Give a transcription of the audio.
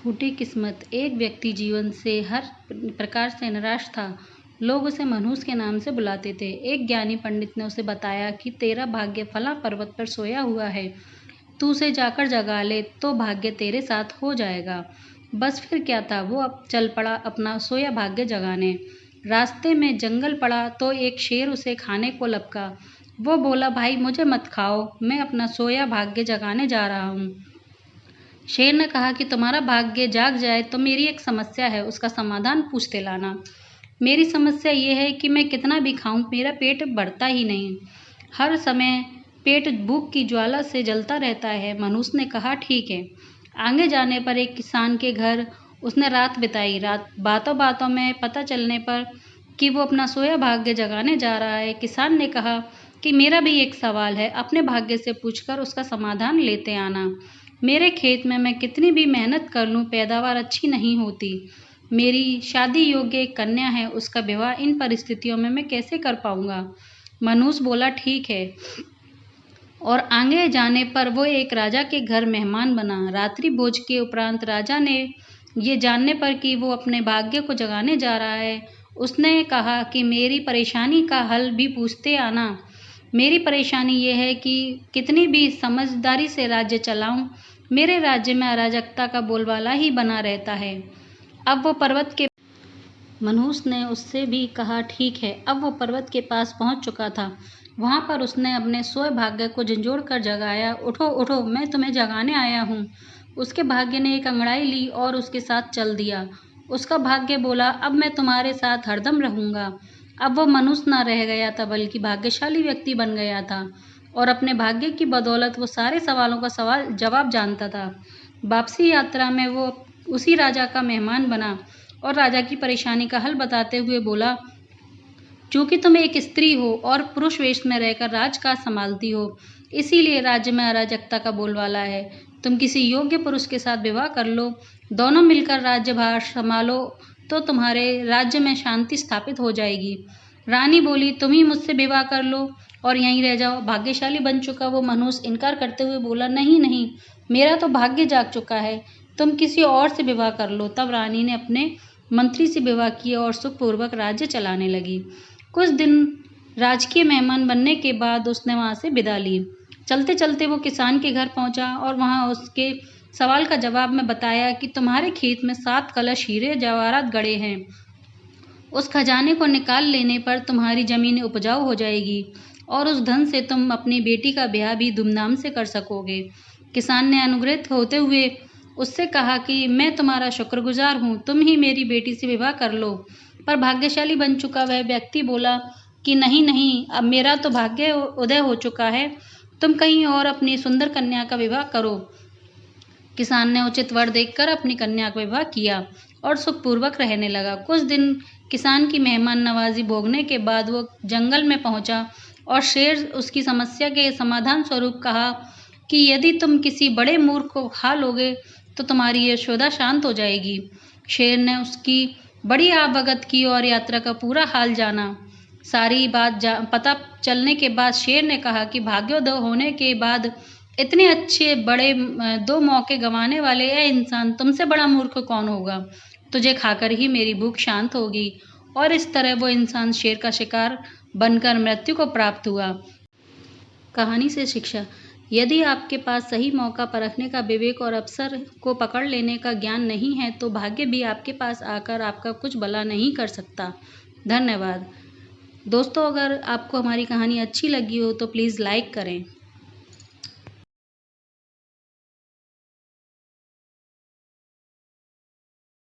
फूटी किस्मत। एक व्यक्ति जीवन से हर प्रकार से निराश था। लोग उसे मनहूस के नाम से बुलाते थे। एक ज्ञानी पंडित ने उसे बताया कि तेरा भाग्य फलां पर्वत पर सोया हुआ है, तू उसे जाकर जगा ले तो भाग्य तेरे साथ हो जाएगा। बस फिर क्या था, वो अब चल पड़ा अपना सोया भाग्य जगाने। रास्ते में जंगल पड़ा तो एक शेर उसे खाने को लपका। वो बोला, भाई मुझे मत खाओ, मैं अपना सोया भाग्य जगाने जा रहा हूँ। शेर ने कहा कि तुम्हारा भाग्य जाग जाए तो मेरी एक समस्या है, उसका समाधान पूछते लाना। मेरी समस्या ये है कि मैं कितना भी खाऊं मेरा पेट भरता ही नहीं, हर समय पेट भूख की ज्वाला से जलता रहता है। मनुष्य ने कहा, ठीक है। आगे जाने पर एक किसान के घर उसने रात बिताई। रात बातों बातों में पता चलने पर कि वो अपना सोया भाग्य जगाने जा रहा है, किसान ने कहा कि मेरा भी एक सवाल है, अपने भाग्य से पूछकर उसका समाधान लेते आना। मेरे खेत में मैं कितनी भी मेहनत कर लूँ पैदावार अच्छी नहीं होती। मेरी शादी योग्य एक कन्या है, उसका विवाह इन परिस्थितियों में मैं कैसे कर पाऊंगा। मनुष्य बोला, ठीक है। और आगे जाने पर वो एक राजा के घर मेहमान बना। रात्रि भोज के उपरांत राजा ने ये जानने पर कि वो अपने भाग्य को जगाने जा रहा है, उसने कहा कि मेरी परेशानी का हल भी पूछते आना। मेरी परेशानी ये है कि कितनी भी समझदारी से राज्य चलाऊं, मेरे राज्य में अराजकता का बोलबाला ही बना रहता है। अब वो पर्वत के मनुष्य ने उससे भी कहा, ठीक है। अब वो पर्वत के पास पहुंच चुका था। वहां पर उसने अपने सोए भाग्य को झंझोड़ कर जगाया। उठो उठो, मैं तुम्हें जगाने आया हूँ। उसके भाग्य ने एक अंगड़ाई ली और उसके साथ चल दिया। उसका भाग्य बोला, अब मैं तुम्हारे साथ हरदम रहूंगा। अब वो मनुष्य न रह गया था बल्कि भाग्यशाली व्यक्ति बन गया था और अपने भाग्य की बदौलत वो सारे सवालों का सवाल जवाब जानता था। वापसी यात्रा में वो उसी राजा का मेहमान बना और राजा की परेशानी का हल बताते हुए बोला, चूंकि तुम एक स्त्री हो और पुरुष वेश में रहकर राजकाज संभालती हो, इसीलिए राज्य में अराजकता का बोलबाला है। तुम किसी योग्य पुरुष के साथ विवाह कर लो, दोनों मिलकर राज्यभार संभालो तो तुम्हारे राज्य में शांति स्थापित हो जाएगी। रानी बोली, तुम ही मुझसे विवाह कर लो और यहीं रह जाओ। भाग्यशाली बन चुका वो मनुष्य इनकार करते हुए बोला, नहीं नहीं, मेरा तो भाग्य जाग चुका है, तुम किसी और से विवाह कर लो। तब रानी ने अपने मंत्री से विवाह किया और सुखपूर्वक राज्य चलाने लगी। कुछ दिन राजकीय मेहमान बनने के बाद उसने वहां से विदा ली। चलते चलते वो किसान के घर पहुंचा और वहां उसके सवाल का जवाब में बताया कि तुम्हारे खेत में 7 कलश हीरे जवाहरात गड़े हैं। उस खजाने को निकाल लेने पर तुम्हारी जमीन उपजाऊ हो जाएगी और उस धन से तुम अपनी बेटी का ब्याह भी धूमधाम से कर सकोगे। किसान ने अनुग्रहित होते हुए उससे कहा कि मैं तुम्हारा शुक्रगुजार हूँ, तुम ही मेरी बेटी से विवाह कर लो। पर भाग्यशाली बन चुका वह व्यक्ति बोला कि नहीं नहीं, अब मेरा तो भाग्य उदय हो चुका है, तुम कहीं और अपनी सुंदर कन्या का विवाह करो। किसान ने उचित वर देखकर अपनी कन्या का विवाह किया और सुखपूर्वक रहने लगा। कुछ दिन किसान की मेहमान नवाजी भोगने के बाद वो जंगल में पहुंचा और शेर उसकी समस्या के समाधान स्वरूप कहा कि यदि तुम किसी बड़े मूर्ख को खा लोगे तो तुम्हारी यशोदा शांत हो जाएगी। शेर ने उसकी बड़ी अवगत की और यात्रा का पूरा हाल जाना। सारी बात पता चलने के बाद शेर ने कहा कि भाग्योदय होने के बाद इतने अच्छे बड़े 2 मौके गंवाने वाले ये इंसान तुमसे बड़ा मूर्ख कौन होगा। तुझे खाकर ही मेरी भूख शांत होगी। और इस तरह वो इंसान शेर का शिकार बनकर मृत्यु को प्राप्त हुआ। कहानी से शिक्षा, यदि आपके पास सही मौका परखने का विवेक और अवसर को पकड़ लेने का ज्ञान नहीं है तो भाग्य भी आपके पास आकर आपका कुछ भला नहीं कर सकता। धन्यवाद दोस्तों। अगर आपको हमारी कहानी अच्छी लगी हो तो प्लीज़ लाइक करें।